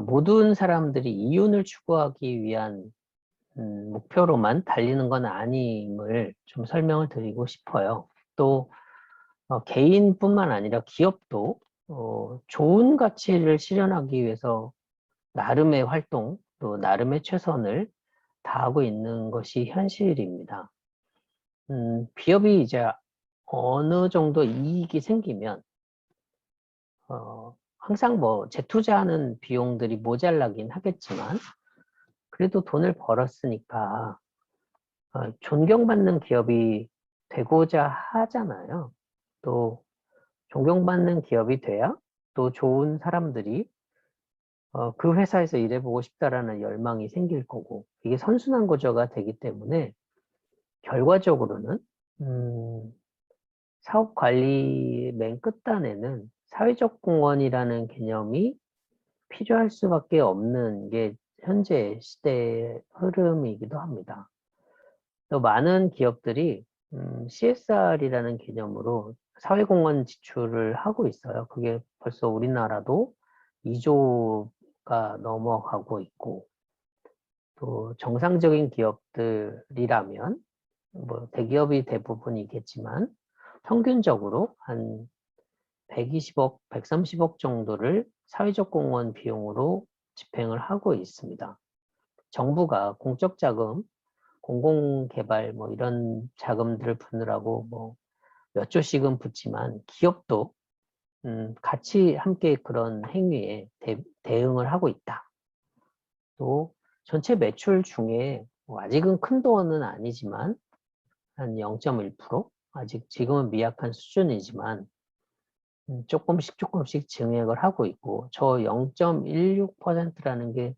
모든 사람들이 이윤을 추구하기 위한 목표로만 달리는 건 아님을 좀 설명을 드리고 싶어요. 또 개인뿐만 아니라 기업도 좋은 가치를 실현하기 위해서 나름의 활동, 또 나름의 최선을 다하고 있는 것이 현실입니다. 기업이 이제 어느 정도 이익이 생기면 항상 뭐 재투자하는 비용들이 모자라긴 하겠지만 그래도 돈을 벌었으니까 존경받는 기업이 되고자 하잖아요. 또 존경받는 기업이 돼야 또 좋은 사람들이 그 회사에서 일해보고 싶다라는 열망이 생길 거고 이게 선순환 구조가 되기 때문에 결과적으로는 사업 관리 맨 끝단에는 사회적 공헌이라는 개념이 필요할 수밖에 없는 게 현재 시대의 흐름이기도 합니다. 또 많은 기업들이 CSR이라는 개념으로 사회공헌 지출을 하고 있어요. 그게 벌써 우리나라도 2조가 넘어가고 있고 또 정상적인 기업들이라면 뭐 대기업이 대부분이겠지만 평균적으로 한 120억, 130억 정도를 사회적 공헌 비용으로 집행을 하고 있습니다. 정부가 공적 자금, 공공개발 뭐 이런 자금들을 푸느라고 뭐 몇 조씩은 붓지만 기업도 같이 함께 그런 행위에 대응을 하고 있다. 또 전체 매출 중에 뭐 아직은 큰 돈은 아니지만 한 0.1%? 아직 지금은 미약한 수준이지만 조금씩 증액을 하고 있고 저 0.16%라는 게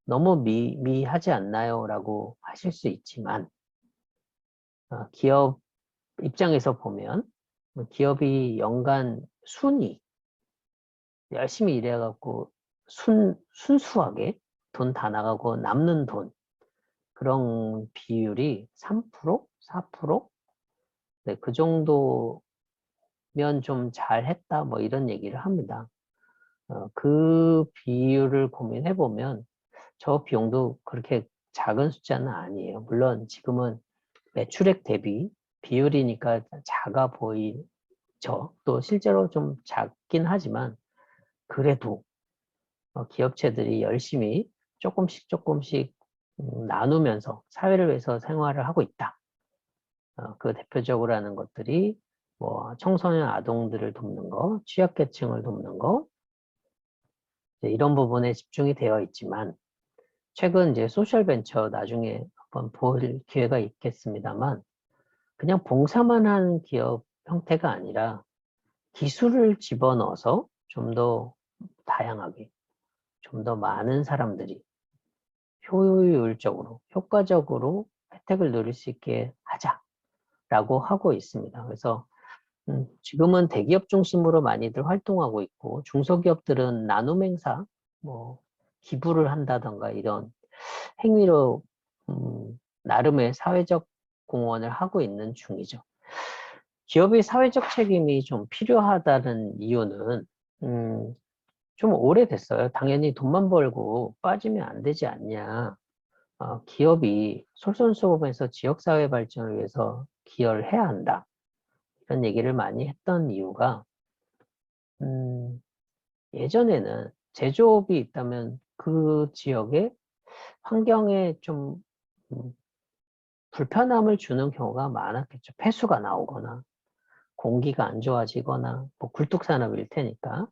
너무 미하지 않나요? 라고 하실 수 있지만 기업 입장에서 보면 기업이 연간 순이 열심히 일해갖고 순수하게 돈 다 나가고 남는 돈 그런 비율이 3%? 4%? 네, 그 정도면 좀 잘했다 뭐 이런 얘기를 합니다. 그 비율을 고민해보면 저 비용도 그렇게 작은 숫자는 아니에요. 물론 지금은 매출액 대비 비율이니까 작아 보이죠. 또 실제로 좀 작긴 하지만 그래도 기업체들이 열심히 조금씩 나누면서 사회를 위해서 생활을 하고 있다. 그 대표적으로 하는 것들이 뭐 청소년 아동들을 돕는 거, 취약계층을 돕는 거 이런 부분에 집중이 되어 있지만 최근 이제 소셜벤처 나중에 한번 볼 기회가 있겠습니다만 그냥 봉사만 하는 기업 형태가 아니라 기술을 집어넣어서 좀 더 다양하게 좀 더 많은 사람들이 효율적으로 효과적으로 혜택을 누릴 수 있게 하자라고 하고 있습니다. 그래서 지금은 대기업 중심으로 많이들 활동하고 있고 중소기업들은 나눔 행사 뭐 기부를 한다던가 이런 행위로 나름의 사회적 공헌을 하고 있는 중이죠. 기업의 사회적 책임이 좀 필요하다는 이유는 좀 오래됐어요. 당연히 돈만 벌고 빠지면 안 되지 않냐. 기업이 솔선수범해서 지역사회 발전을 위해서 기여를 해야 한다. 이런 얘기를 많이 했던 이유가 예전에는 제조업이 있다면 그 지역의 환경에 좀 불편함을 주는 경우가 많았겠죠. 폐수가 나오거나 공기가 안 좋아지거나 뭐 굴뚝산업일 테니까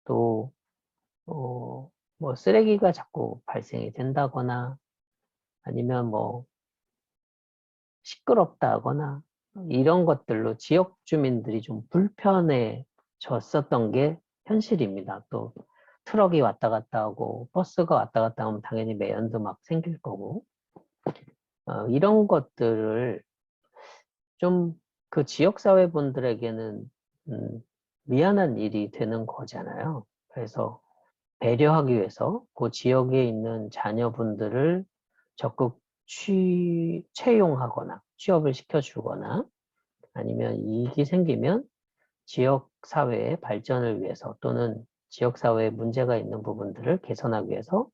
또 뭐 쓰레기가 자꾸 발생이 된다거나 아니면 뭐 시끄럽다거나 이런 것들로 지역 주민들이 좀 불편해졌었던 게 현실입니다. 또 트럭이 왔다 갔다 하고 버스가 왔다 갔다 하면 당연히 매연도 막 생길 거고 이런 것들을 좀 그 지역사회 분들에게는 미안한 일이 되는 거잖아요. 그래서 배려하기 위해서 그 지역에 있는 자녀분들을 적극 채용하거나 취업을 시켜주거나 아니면 이익이 생기면 지역 사회의 발전을 위해서 또는 지역사회에 문제가 있는 부분들을 개선하기 위해서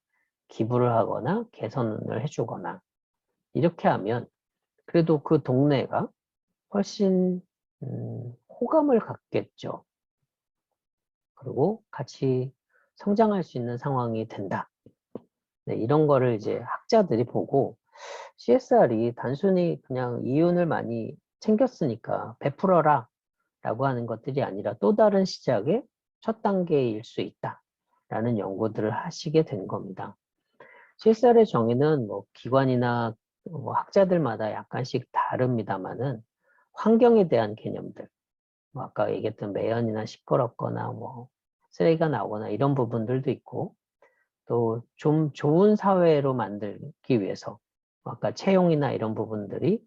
기부를 하거나 개선을 해주거나 이렇게 하면 그래도 그 동네가 훨씬 호감을 갖겠죠. 그리고 같이 성장할 수 있는 상황이 된다. 네, 이런 거를 이제 학자들이 보고 CSR이 단순히 그냥 이윤을 많이 챙겼으니까 베풀어라 라고 하는 것들이 아니라 또 다른 시작의 첫 단계일 수 있다 라는 연구들을 하시게 된 겁니다. CSR의 정의는 뭐 기관이나 뭐 학자들마다 약간씩 다릅니다만은 환경에 대한 개념들, 뭐 아까 얘기했던 매연이나 시끄럽거나 뭐 쓰레기가 나오거나 이런 부분들도 있고 또 좀 좋은 사회로 만들기 위해서 아까 채용이나 이런 부분들이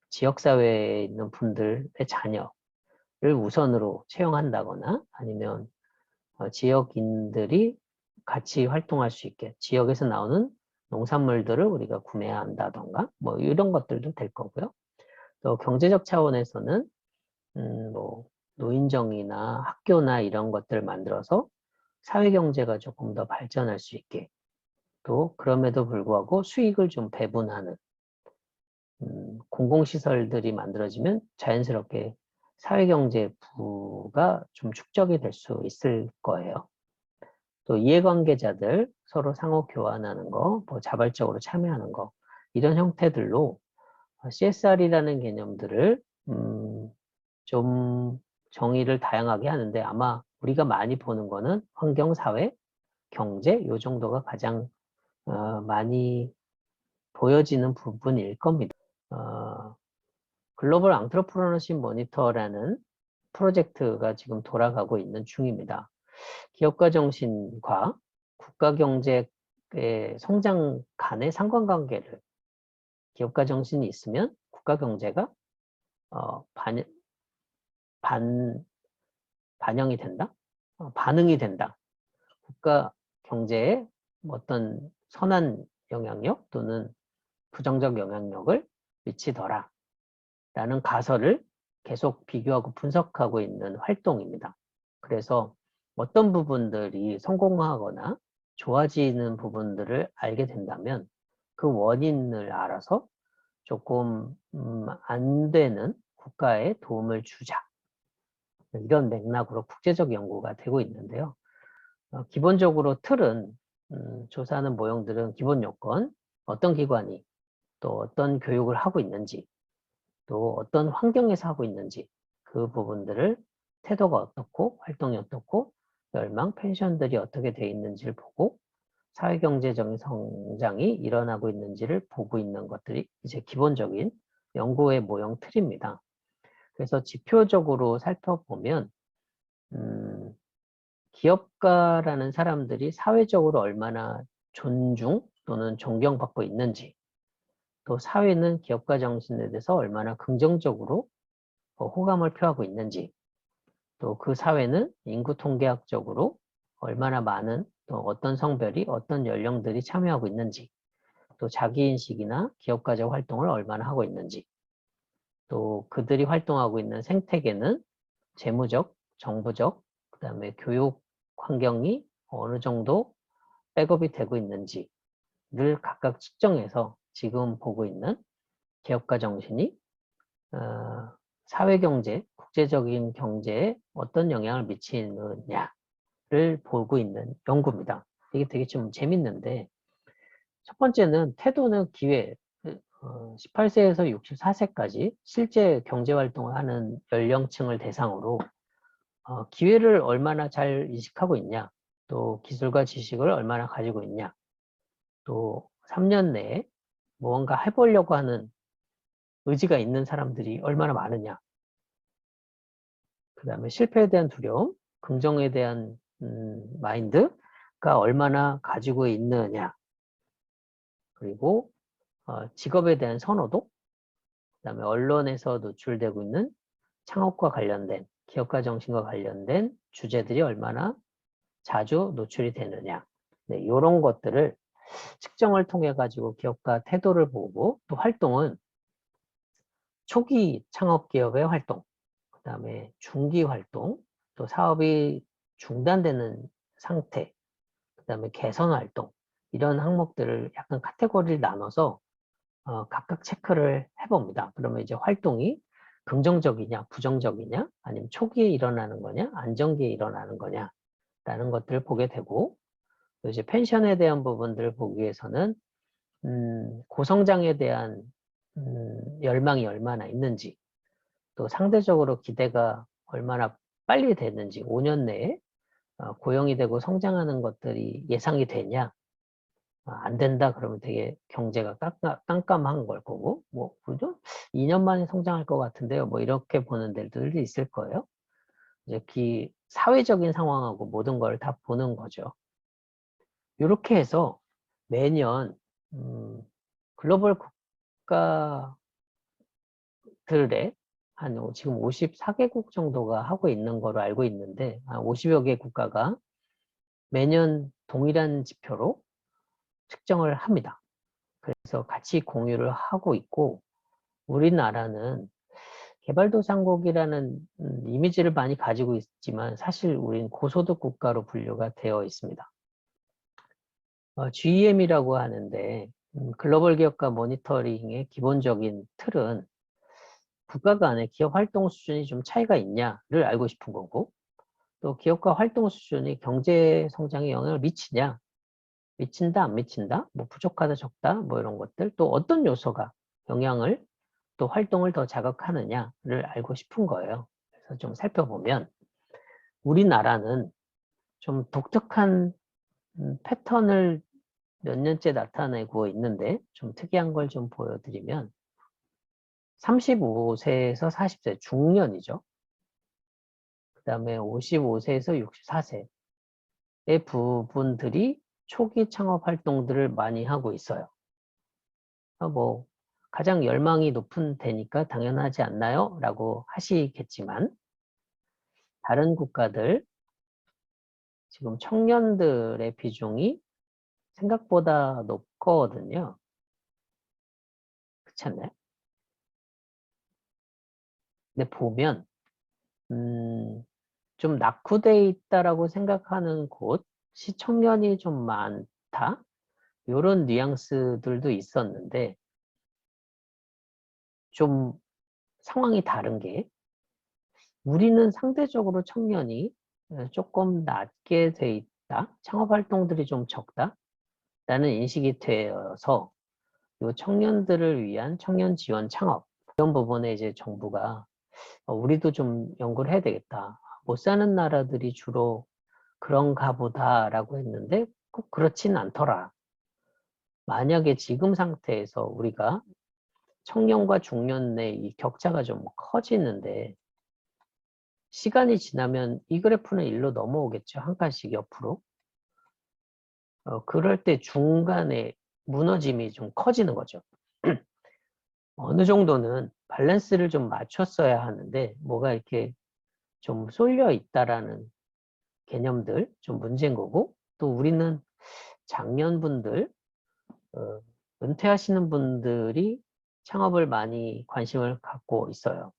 지역사회에 있는 분들의 자녀를 우선으로 채용한다거나 아니면 지역인들이 같이 활동할 수 있게 지역에서 나오는 농산물들을 우리가 구매한다던가 뭐 이런 것들도 될 거고요. 또 경제적 차원에서는 뭐 노인정이나 학교나 이런 것들을 만들어서 사회경제가 조금 더 발전할 수 있게 또 그럼에도 불구하고 수익을 좀 배분하는 공공시설들이 만들어지면 자연스럽게 사회경제부가 좀 축적이 될 수 있을 거예요. 또 이해관계자들 서로 상호 교환하는 거, 뭐 자발적으로 참여하는 거 이런 형태들로 CSR이라는 개념들을 좀 정의를 다양하게 하는데 아마 우리가 많이 보는 거는 환경, 사회, 경제 요 정도가 가장 많이 보여지는 부분일 겁니다. 글로벌 앙트러프러너십 모니터라는 프로젝트가 지금 돌아가고 있는 중입니다. 기업가 정신과 국가 경제의 성장 간의 상관관계를 기업가 정신이 있으면 국가 경제가 반영이 된다? 반응이 된다. 국가 경제에 어떤 선한 영향력 또는 부정적 영향력을 미치더라 라는 가설을 계속 비교하고 분석하고 있는 활동입니다. 그래서 어떤 부분들이 성공하거나 좋아지는 부분들을 알게 된다면 그 원인을 알아서 조금 안 되는 국가에 도움을 주자. 이런 맥락으로 국제적 연구가 되고 있는데요. 기본적으로 틀은 조사하는 모형들은 기본 요건, 어떤 기관이 또 어떤 교육을 하고 있는지 또 어떤 환경에서 하고 있는지 그 부분들을 태도가 어떻고 활동이 어떻고 열망, 펜션들이 어떻게 되어 있는지를 보고 사회경제적인 성장이 일어나고 있는지를 보고 있는 것들이 이제 기본적인 연구의 모형 틀입니다. 그래서 지표적으로 살펴보면 기업가라는 사람들이 사회적으로 얼마나 존중 또는 존경받고 있는지 또 사회는 기업가 정신에 대해서 얼마나 긍정적으로 호감을 표하고 있는지 또 그 사회는 인구 통계학적으로 얼마나 많은 또 어떤 성별이 어떤 연령들이 참여하고 있는지 또 자기인식이나 기업가적 활동을 얼마나 하고 있는지 또 그들이 활동하고 있는 생태계는 재무적, 정부적, 그 다음에 교육 환경이 어느 정도 백업이 되고 있는지를 각각 측정해서 지금 보고 있는 기업가 정신이 사회경제, 국제적인 경제에 어떤 영향을 미치느냐를 보고 있는 연구입니다. 이게 되게 좀 재밌는데 첫 번째는 태도는 기회, 18세에서 64세까지 실제 경제활동을 하는 연령층을 대상으로 기회를 얼마나 잘 인식하고 있냐, 또 기술과 지식을 얼마나 가지고 있냐, 또 3년 내에 무언가 해보려고 하는 의지가 있는 사람들이 얼마나 많으냐, 그 다음에 실패에 대한 두려움, 긍정에 대한 마인드가 얼마나 가지고 있느냐, 그리고 직업에 대한 선호도, 그 다음에 언론에서 노출되고 있는 창업과 관련된 기업가 정신과 관련된 주제들이 얼마나 자주 노출이 되느냐, 네, 이런 것들을 측정을 통해 가지고 기업가 태도를 보고 또 활동은 초기 창업 기업의 활동, 그 다음에 중기 활동, 또 사업이 중단되는 상태, 그 다음에 개선 활동, 이런 항목들을 약간 카테고리를 나눠서 각각 체크를 해봅니다. 그러면 이제 활동이 긍정적이냐, 부정적이냐, 아니면 초기에 일어나는 거냐, 안정기에 일어나는 거냐, 라는 것들을 보게 되고, 또 이제 펜션에 대한 부분들을 보기 위해서는, 고성장에 대한, 열망이 얼마나 있는지, 또 상대적으로 기대가 얼마나 빨리 되는지, 5년 내에 고용이 되고 성장하는 것들이 예상이 되냐, 안 된다 그러면 되게 경제가 깜깜한 걸 거고, 뭐 그죠? 2년 만에 성장할 것 같은데요, 뭐 이렇게 보는 데들도 있을 거예요. 이제 사회적인 상황하고 모든 걸 다 보는 거죠. 이렇게 해서 매년 글로벌 국가들의 지금 54개국 정도가 하고 있는 거로 알고 있는데, 50여 개 국가가 매년 동일한 지표로 측정을 합니다. 그래서 같이 공유를 하고 있고, 우리나라는 개발도상국이라는 이미지를 많이 가지고 있지만 사실 우린 고소득 국가로 분류가 되어 있습니다. GEM이라고 하는데 글로벌 기업가 모니터링의 기본적인 틀은 국가 간의 기업 활동 수준이 좀 차이가 있냐를 알고 싶은 거고, 또 기업가 활동 수준이 경제 성장에 영향을 미치냐, 미친다 안 미친다, 뭐 부족하다 적다, 뭐 이런 것들, 또 어떤 요소가 영향을 또 활동을 더 자극하느냐를 알고 싶은 거예요. 그래서 좀 살펴보면 우리나라는 좀 독특한 패턴을 몇 년째 나타내고 있는데, 좀 특이한 걸 좀 보여드리면 35세에서 40세 중년이죠. 그 다음에 55세에서 64세의 부분들이 초기 창업 활동들을 많이 하고 있어요. 뭐 가장 열망이 높은 데니까 당연하지 않나요? 라고 하시겠지만, 다른 국가들 지금 청년들의 비중이 생각보다 높거든요. 그렇지 않나요? 근데 보면 좀 낙후돼 있다라고 생각하는 곳이 청년이 좀 많다, 이런 뉘앙스들도 있었는데, 좀 상황이 다른 게, 우리는 상대적으로 청년이 조금 낮게 돼 있다, 창업 활동들이 좀 적다 라는 인식이 되어서 이 청년들을 위한 청년 지원 창업, 이런 부분에 이제 정부가 우리도 좀 연구를 해야 되겠다, 못 사는 나라들이 주로 그런가 보다라고 했는데 꼭 그렇진 않더라. 만약에 지금 상태에서 우리가 청년과 중년 내 이 격차가 좀 커지는데, 시간이 지나면 이 그래프는 일로 넘어오겠죠. 한 칸씩 옆으로. 그럴 때 중간에 무너짐이 좀 커지는 거죠. 어느 정도는 밸런스를 좀 맞췄어야 하는데 뭐가 이렇게 좀 쏠려 있다라는 개념들 좀 문제인 거고, 또 우리는 장년분들, 은퇴하시는 분들이 창업을 많이 관심을 갖고 있어요.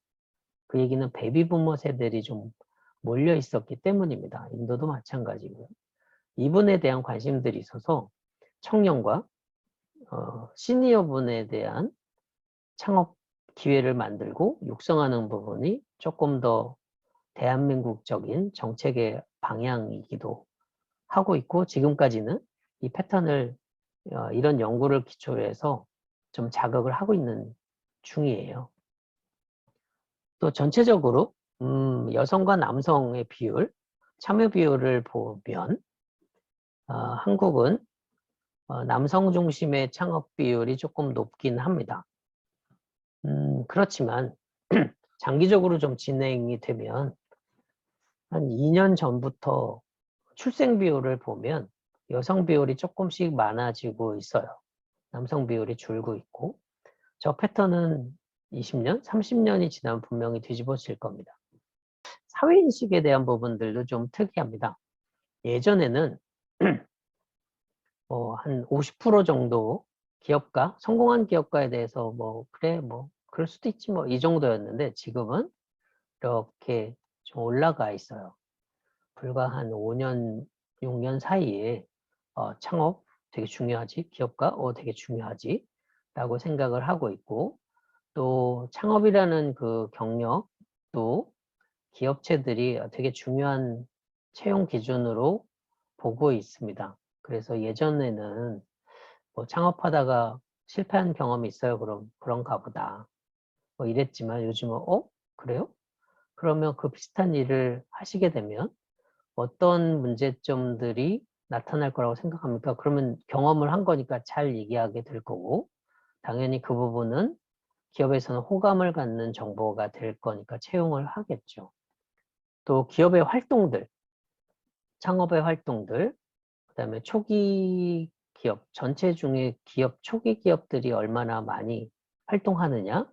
그 얘기는 베이비부머 세대들이 좀 몰려 있었기 때문입니다. 인도도 마찬가지고요. 이분에 대한 관심들이 있어서 청년과 시니어분에 대한 창업 기회를 만들고 육성하는 부분이 조금 더 대한민국적인 정책의 방향이기도 하고 있고, 지금까지는 이 패턴을 이런 연구를 기초로 해서 좀 자극을 하고 있는 중이에요. 또 전체적으로 여성과 남성의 비율, 참여 비율을 보면 한국은 남성 중심의 창업 비율이 조금 높긴 합니다. 그렇지만 장기적으로 좀 진행이 되면 한 2년 전부터 출생 비율을 보면 여성 비율이 조금씩 많아지고 있어요. 남성 비율이 줄고 있고, 저 패턴은 20년, 30년이 지나면 분명히 뒤집어질 겁니다. 사회인식에 대한 부분들도 좀 특이합니다. 예전에는 한 50% 정도 기업가, 성공한 기업가에 대해서 그래, 그럴 수도 있지, 이 정도였는데, 지금은 이렇게 좀 올라가 있어요. 불과 한 5년 6년 사이에 창업 되게 중요하지, 기업가 되게 중요하지 라고 생각을 하고 있고, 또 창업이라는 그 경력도 기업체들이 되게 중요한 채용 기준으로 보고 있습니다. 그래서 예전에는 뭐 창업하다가 실패한 경험이 있어요. 그럼 그런가 보다. 뭐 이랬지만 요즘은 그래요? 그러면 그 비슷한 일을 하시게 되면 어떤 문제점들이 나타날 거라고 생각합니까? 그러면 경험을 한 거니까 잘 얘기하게 될 거고, 당연히 그 부분은 기업에서는 호감을 갖는 정보가 될 거니까 채용을 하겠죠. 또 기업의 활동들, 창업의 활동들, 그다음에 초기 기업, 전체 중에 기업, 초기 기업들이 얼마나 많이 활동하느냐?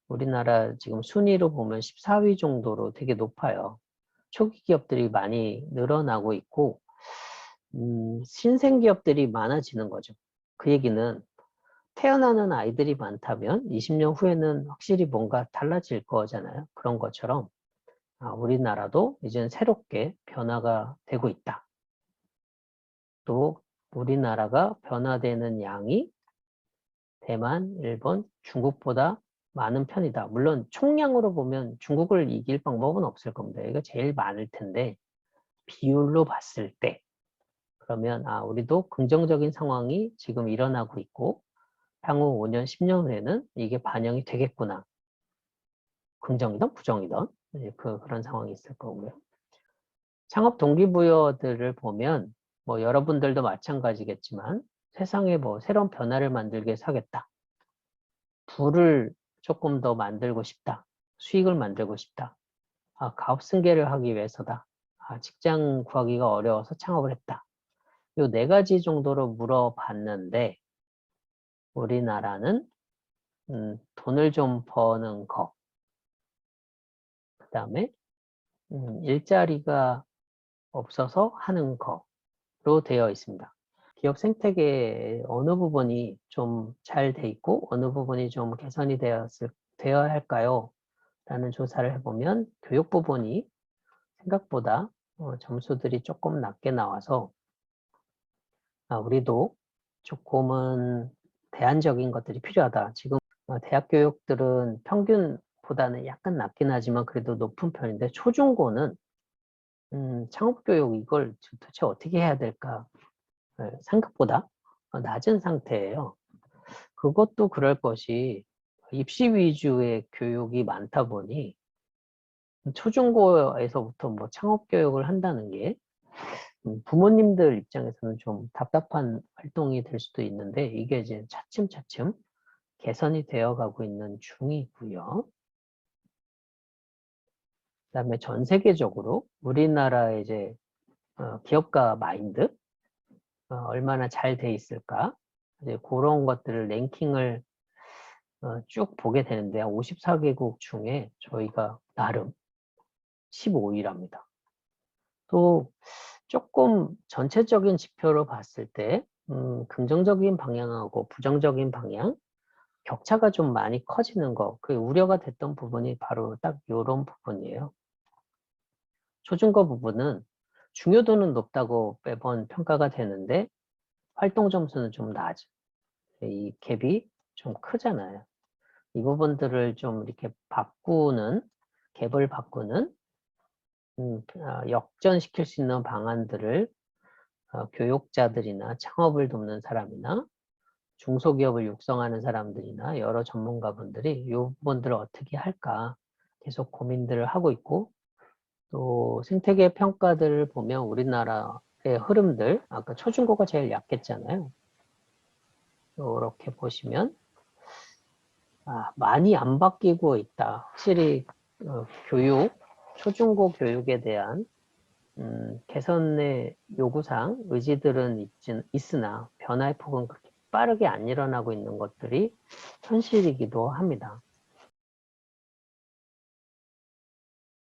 우리나라 지금 순위로 보면 14위 정도로 되게 높아요. 초기 기업들이 많이 늘어나고 있고, 신생 기업들이 많아지는 거죠. 그 얘기는 태어나는 아이들이 많다면 20년 후에는 확실히 뭔가 달라질 거잖아요. 그런 것처럼 우리나라도 이제는 새롭게 변화가 되고 있다. 또 우리나라가 변화되는 양이 대만, 일본, 중국보다 많은 편이다. 물론 총량으로 보면 중국을 이길 방법은 없을 겁니다. 이거 제일 많을 텐데 비율로 봤을 때 그러면 우리도 긍정적인 상황이 지금 일어나고 있고 향후 5년, 10년 후에는 이게 반영이 되겠구나. 긍정이든 부정이든 그런 상황이 있을 거고요. 창업 동기부여들을 보면 뭐 여러분들도 마찬가지겠지만 세상에 뭐 새로운 변화를 만들기 위해서 하겠다. 부를 조금 더 만들고 싶다. 수익을 만들고 싶다. 가업 승계를 하기 위해서다. 직장 구하기가 어려워서 창업을 했다. 이 네 가지 정도로 물어봤는데 우리나라는 돈을 좀 버는 거, 그 다음에 일자리가 없어서 하는 거로 되어 있습니다. 기업 생태계의 어느 부분이 좀 잘 돼 있고 어느 부분이 좀 개선이 되어야 할까요? 라는 조사를 해보면 교육 부분이 생각보다 점수들이 조금 낮게 나와서 우리도 조금은 대안적인 것들이 필요하다. 지금 대학 교육들은 평균보다는 약간 낮긴 하지만 그래도 높은 편인데 초중고는 창업교육 이걸 도대체 어떻게 해야 될까 생각보다 낮은 상태예요. 그것도 그럴 것이 입시 위주의 교육이 많다 보니 초중고에서부터 뭐 창업교육을 한다는 게 부모님들 입장에서는 좀 답답한 활동이 될 수도 있는데 이게 이제 차츰차츰 개선이 되어 가고 있는 중이고요. 그다음에 전 세계적으로 우리나라의 이제 기업가 마인드 얼마나 잘 돼 있을까 이제 그런 것들을 랭킹을 쭉 보게 되는데 54개국 중에 저희가 나름 15위랍니다. 또 조금 전체적인 지표로 봤을 때 긍정적인 방향하고 부정적인 방향 격차가 좀 많이 커지는 거, 그 우려가 됐던 부분이 바로 딱 이런 부분이에요. 초중고 부분은 중요도는 높다고 매번 평가가 되는데 활동 점수는 좀 낮아. 이 갭이 좀 크잖아요. 이 부분들을 좀 이렇게 갭을 바꾸는 역전시킬 수 있는 방안들을 교육자들이나 창업을 돕는 사람이나 중소기업을 육성하는 사람들이나 여러 전문가분들이 이 부분들을 어떻게 할까 계속 고민들을 하고 있고 또 생태계 평가들을 보면 우리나라의 흐름들 아까 초중고가 제일 약했잖아요. 이렇게 보시면 많이 안 바뀌고 있다. 확실히 초중고 교육에 대한 개선의 요구사항, 의지들은 있으나 변화의 폭은 그렇게 빠르게 안 일어나고 있는 것들이 현실이기도 합니다.